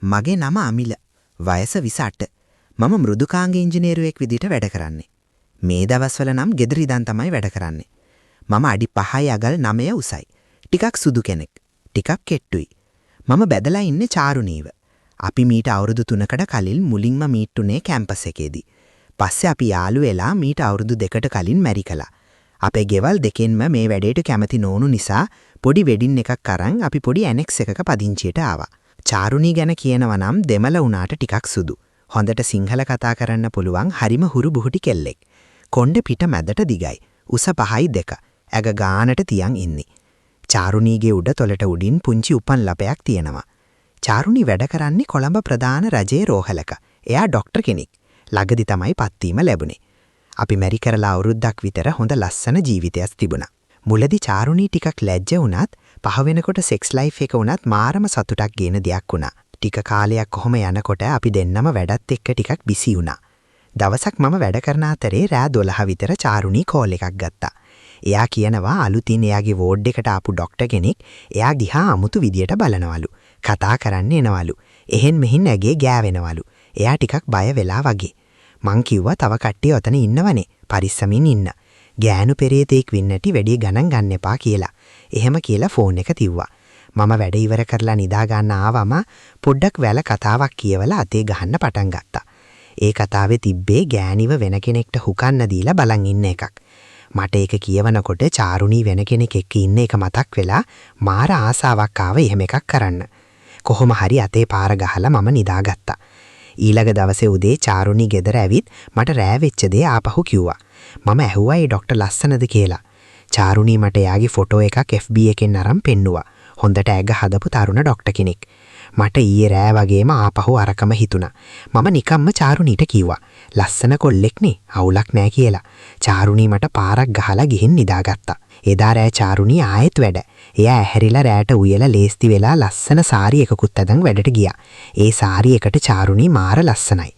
මගේ නම අමිල. වයස 28. මම මෘදුකාංග ඉංජිනේරුවෙක් විදිහට වැඩ කරන්නේ. මේ දවස්වල නම් ගෙදර ඉඳන් තමයි වැඩ කරන්නේ. මම අඩි 5යි අගල් 9 උසයි. ටිකක් සුදු කෙනෙක්. ටිකක් කෙට්ටුයි. මම බැදලා ඉන්නේ චාරුණීව. අපි මීට අවුරුදු 3කට කලින් මුලින්ම මීට්ටුනේ කැම්පස් එකේදී. පස්සේ අපි යාළු වෙලා මීට අවුරුදු 2කට කලින් මැරි කළා. අපේ ගෙවල් දෙකෙන්ම මේ වැඩේට කැමති නොවුණු නිසා පොඩි වෙඩින් එකක් අරන් අපි පොඩි ඇනෙක්ස් එකක පදිංචියට ආවා. චාරුණී ගැන කියනවා නම් දෙමළ වුණාට ටිකක් සුදු. හොඳට සිංහල කතා කරන්න පුළුවන් හරිම හුරු බුහුටි කෙල්ලෙක්. කොණ්ඩේ පිට මැදට දිගයි. උස 5යි 2. ඇඟ ගානට තියන් ඉන්නේ. චාරුණීගේ උඩ තොලට උඩින් පුංචි උපන් ලපයක් තියෙනවා. චාරුණී වැඩ කරන්නේ කොළඹ ප්‍රධාන රජයේ රෝහලක. එයා ඩොක්ටර් කෙනෙක්. ළඟදි තමයි පත්වීම ලැබුණේ. අපි මැරි කරලා අවුරුද්දක් විතර හොඳ ලස්සන ජීවිතයක් තිබුණා. මුලදී චාරුණී ටිකක් ලැජ්ජ වුණත් පහ වෙනකොට සෙක්ස් ලයිෆ් එක වුණත් මාරම සතුටක් ගේන දෙයක් වුණා. ටික කාලයක් කොහොම යනකොට අපි දෙන්නම වැඩත් එක්ක ටිකක් බිසි වුණා. දවසක් මම වැඩ කරන අතරේ රෑ 12 විතර චාරුණී කෝල් එකක් ගත්තා. එයා කියනවා අලුතින් එයාගේ වෝඩ් එකට ආපු ඩොක්ටර් කෙනෙක් එයා දිහා අමුතු විදියට බලනවලු. කතා කරන්න එනවලු. එහෙන් මෙහින් ඇගේ ගෑවෙනවලු. එයා ටිකක් බය වෙලා වගේ. මං කිව්වා තව කට්ටිය ඔතන ඉන්නවනේ. පරිස්සමින් ඉන්න. ගෑනු පෙරේතෙක් වෙන්නටි වැඩි ගණන් ගන්න එපා කියලා. එහෙම කියලා ෆෝන් එක තිව්වා. මම වැඩ ඉවර කරලා නිදා ගන්න ආවම පොඩ්ඩක් වැල කතාවක් කියවලා අතේ ගහන්න පටන් ගත්තා. ඒ කතාවේ තිබ්බේ ගෑණිව වෙන කෙනෙක්ට හුකන්න දීලා බලන් ඉන්න එකක්. මට ඒක කියවනකොට චාරුණී වෙන කෙනෙක් එක්ක ඉන්න එක මතක් වෙලා මාර ආසාවක් ආව එහෙම එකක් කරන්න. කොහොම හරි අතේ පාර ගහලා මම නිදාගත්තා. ඊළඟ දවසේ උදේ චාරුණී ගෙදර ඇවිත් මට රෑ වෙච්ච දේ ආපහු කිව්වා. මම ඇහුවා ඒ ඩොක්ටර් ලස්සනද කියලා. චාරුණී මට එයාගේ ෆොටෝ එකක් FB එකෙන් අරන් පෙන්නුවා. හොඳට ඇග හදපු තරුණ ඩොක්ටර් කෙනෙක්. මට ඊයේ රෑ වගේම ආපහු අරකම හිතුණා. මම නිකම්ම චාරුණීට කිව්වා. ලස්සන කොල්ලෙක්නේ අවුලක් නෑ කියලා. චාරුණී මට පාරක් ගහලා ගිහින් නිදාගත්තා. එදා රෑ චාරුණී ආයෙත් වැඩ. එයා ඇහැරිලා රෑට උයලා ලේස්ති වෙලා ලස්සන සාරි එකකුත් අදන් වැඩට ගියා. ඒ සාරි එකට චාරුණී මාර ලස්සනයි.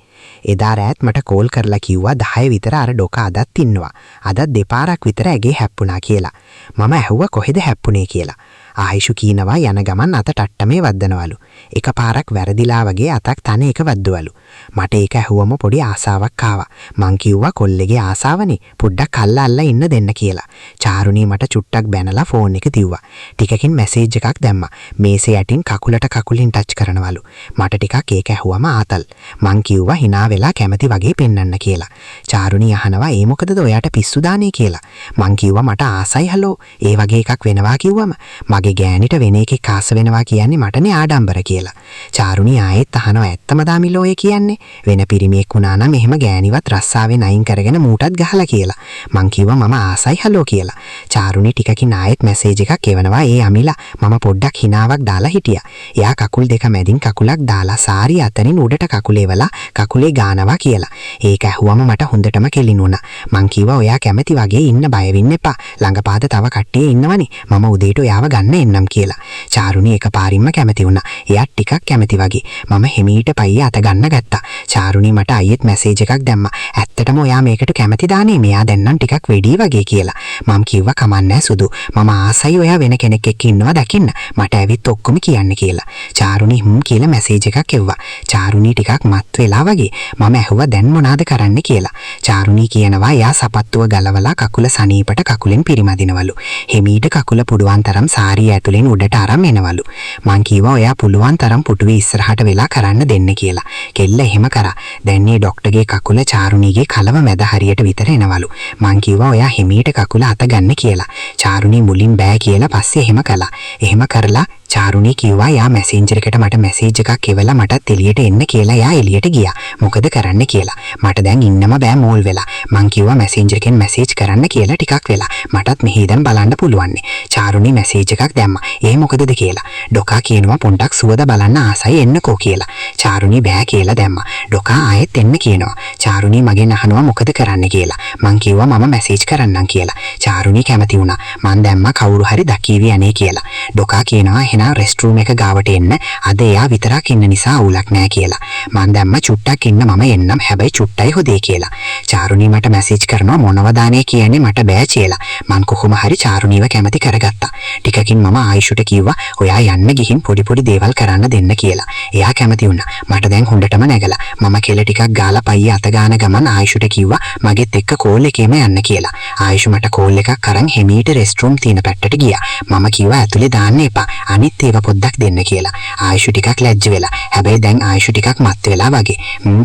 එදා රෑත් මට කෝල් කරලා කිව්වා 10 විතර අර ඩොක අදත් ඉන්නවා. අදත් දෙපාරක් විතර ඇගේ හැප්පුණා කියලා. මම ඇහුවා කොහෙද හැප්පුණේ කියලා. ආයිෂු කියනවා යන ගමන් අත ටට්ටමේ වද්දනවලු. එකපාරක් වැරදිලා වගේ අතක් තන එක වද්දවලු. මට ඒක ඇහුවම පොඩි ආසාවක් ආවා. මං කිව්වා කොල්ලෙගේ ආසාවනේ පොඩ්ඩක් අල්ලලා ඉන්න දෙන්න කියලා. චාරුණී මට චුට්ටක් බැනලා ෆෝන් එක තිව්වා. ටිකකින් මැසේජ් එකක් දැම්මා. මේසේ යටින් කකුලට කකුලින් ටච් කරනවලු. මට ටිකක් ඒක ඇහුවම ආතල්. මං කිව්වා hina වෙලා කැමති වගේ පෙන්වන්න කියලා. චාරුණී අහනවා ඒ මොකදද ඔයාට පිස්සු දාන්නේ කියලා. මං කිව්වා මට ආසයි හලෝ. ඒ වගේ එකක් වෙනවා කිව්වම මගේ ගෑනිට වෙන එකෙක් ආස වෙනවා කියන්නේ මටනේ ආඩම්බර කියලා. චාරුණී ආයෙත් අහනවා ඇත්තම දාමිලෝ ඒ කියන්නේ වෙන පිරිමියෙක් වුණා නම් එහෙම ගෑනිවත් රස්සාවෙන් අයින් කරගෙන මූටත් ගහලා කියලා. මං කිව්වා මම ආසයි හලෝ කියලා. චාරුණී ටිකකින් ආයෙත් මැසේජ් එකක් එවනවා ඒ අමිලා මම පොඩ්ඩක් හිනාවක් දාලා හිටියා. එයා කකුල් දෙක මැදින් කකුලක් දාලා සාරිය අතරින් උඩට කකුලේවලා කකුලේ ගානවා කියලා. ඒක ඇහුවම මට හොඳටම කෙලිනුණා. මං කිව්වා ඔයා කැමති වගේ ඉන්න බය වෙන්න එපා. ළඟපාත තව කට්ටිය ඉන්නවනේ. මම උදේට ඔයාව ගන්න එන්නම් කියලා. චාරුණී එකපාරින්ම කැමති වුණා. එයාත් ටිකක් කැමති වගේ. මම හිමීට පයිය අත ගන්න ගත්තා. චාරුණී මට අයියෙත් මැසේජ් එකක් දැම්මා. ඇත්තටම ඔයා මේකට කැමති දානේ. මෙයා දැන් නම් ටිකක් වෙඩි වගේ කියලා. මම කිව්වා කමන්නේ සුදු. මම ආසයි ඔයා වෙන කෙනෙක් එක්ක ඉන්නවා දකින්න. මට ඇවිත් ඔක්කොම කියන්න කියලා. චාරුණී කියලා මැසේජ් එකක් එව්වා. චාරුණී ටිකක් මත් වෙලා වගේ. මම ඇහුවා දැන් මොනවාද කරන්න කියලා. චාරුණී කියනවා එයා සපත්තුව ගලවලා කකුල සනීපට කකුලෙන් පිරිමදිනවලු. හිමීට කකුල පුඩුවන් තරම් සාරිය ඇතුලෙන් උඩට අරන් එනවලු. මං කිව්වා ඔයා පුළුවන් තරම් පුටුවේ ඉස්සරහට වෙලා කරන්න දෙන්න කියලා. කෙල්ල එහෙම කරා. දැන් මේ ඩොක්ටර්ගේ කකුල චාරුණීගේ කලව මැද හරියට විතර එනවලු. මං කිව්වා ඔයා හිමීට කකුල අත ගන්න කියලා. චාරුණී මුලින් බෑ කියලා පස්සේ එහෙම කළා. එහෙම කරලා චාරුණී කිව්වා යා මැසෙන්ජර් එකට මට මැසේජ් එකක් එවලා මටත් එළියට එන්න කියලා යා එළියට ගියා. මොකද කරන්න කියලා. මට දැන් ඉන්නම බෑ මෝල් වෙලා. මං කිව්වා මැසෙන්ජර් එකෙන් මැසේජ් කරන්න කියලා ටිකක් වෙලා. මටත් මෙහි ඉඳන් බලන්න පුළුවන්. චාරුණී මැසේජ් එකක් දැම්මා. ඒ මොකදද කියලා. ඩොකා කියනවා පොඩ්ඩක් සුවද බලන්න ආසයි එන්නකෝ කියලා. චාරුණී බෑ කියලා දැම්මා. ඩොකා ආයෙත් එන්න කියනවා. චාරුණී මගෙන් අහනවා මොකද කරන්න කියලා. මං කිව්වා මම මැසේජ් කරන්නම් කියලා. චාරුණී කැමති වුණා. මං දැම්මා කවුරු හරි දකීවි අනේ කියලා. ඩොකා කියනවා එහෙනම් රෙස්ට් රූම් එක ගාවට එන්න. අද එයා විතරක් ඉන්න නිසා අවුලක් නෑ කියලා. මං දැම්මා චුට්ටක් ඉන්න මම එන්නම් හැබැයි චුට්ටයි හොදේ කියලා. චාරුණී මට මැසේජ් කරනවා මොනවද අනේ කියන්නේ මට බෑ කියලා. මං කොහොම හරි චාරුණීව කැමති කරගත්තා. ටිකකින් මම ආයිෂුට කිව්වා ඔයා යන්න ගිහින් පොඩි පොඩි දේවල් කරන්න දෙන්න කියලා. එයා කැමති වුණා. මට දැන් හොඳටම නැගලා. මම කෙල ටිකක් ගාලා පයිය අත ගාන ගමන් ආයුෂට කිව්වා මගෙත් එක්ක කෝල් එකේම යන්න කියලා. ආයුෂ මට කෝල් එකක් අරන් හිමීට රෙස්ට්රූම් තියෙන පැත්තට ගියා. මම කිව්වා ඇතුලේ දාන්න එපා. අනිත් ඒවා පොඩ්ඩක් දෙන්න කියලා. ආයුෂ ටිකක් ලැජ්ජ වෙලා. හැබැයි දැන් ආයුෂ ටිකක් මත් වෙලා වගේ.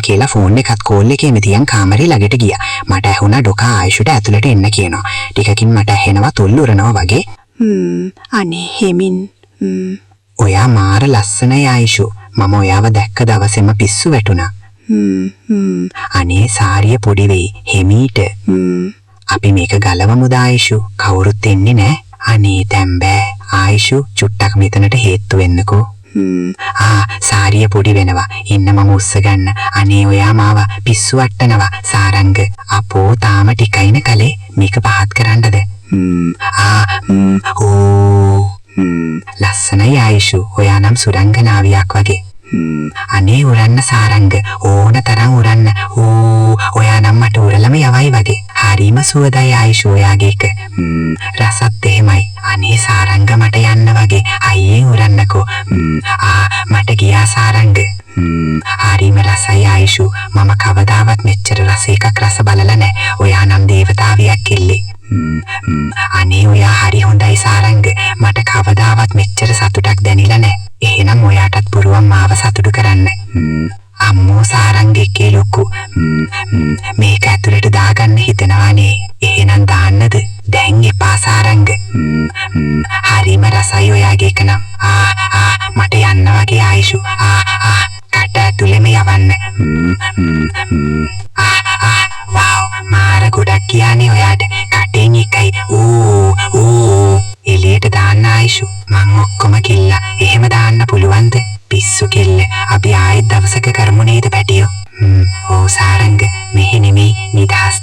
කියලා ෆෝන් එකත් කෝල් එකේම තියන් කාමරේ ළඟට ගියා. මට ඇහුණා ඩොකා ආයුෂට ඇතුලට එන්න කියනවා. ටිකකින් මට ඇහෙනවා තුල්ලුරනවා වගේ. අනේ හෙමින් ඔයා මාර ලස්සනයි ආයුෂු. මම ඔයාව දැක්ක දවසේම පිස්සු වැටුණා. අනේ සාරිය පොඩි වෙයි. හෙමීට. අපි මේක ගලවමුද ආයුෂු? කවුරුත් එන්නේ නැහැ. අනේ දැන් බෑ. ආයුෂු චුට්ටක් මෙතනට හේතු වෙන්නකෝ. සාරිය පොඩි වෙනවා. ඉන්න මම උස්ස ගන්න. අනේ ඔයා මාව පිස්සු වට්ටනවා. සාරංග අපෝ තාම ටිකයින කලේ මේක පහත් කරන්නද? ලස්සනයි ආයුෂු. ඔයා නම් සුරංගනාවියක් වගේ. අනේ උරන්න සාරංග ඕන තරම් උරන්න. ඔයා නම් මට උරලම යවයි වගේ. හරිම සුවදයි ආයුෂ ඔයාගේ එක. රසත් එහෙමයි. අනේ සාරංග මට යන්න වගේ. අයියේ උරන්නකෝ. මට ගියා සාරංග. හරිම රසයි ආයුෂ. මම කවදාවත් මෙච්චර රස එකක් රස බලලා නැහැ. ඔයා නම් දේවතාවියක් කිල්ලේ. අනේ ඔයා හරි හොඳයි සාරංග. මට කවදාවත් මෙච්චර සතුටක් දැනිලා නැහැ. එහෙනම් ඔයාටත් පුරුවන් මාව සතුටු කරන්න. අම්මෝ සාරංගෙකේ ලොකු. මේක ඇතුළට දාගන්න හිතනවානේ. එහෙනම් දාන්නද? දැන් එපා සාරංග. හරිම රසයි ඔයාගේ එක නම්. මට යන්න වගේ ආයුෂු. කට ඇතුළෙම යවන්න. වව් මාර ගොඩක් කියන්නේ ඔයාට. කටෙන් එකයි. එළියට දාන්න ආයුෂු. මං ඔක්කොම කිල්ලා. එහෙම දාන්න පුළුවන්ද? පිස්සු කෙල්ල. අපි ආයෙත් දවසක කරමු නේද පැටියෝ? සාරංග මෙහෙ නෙමෙයි නිදහස්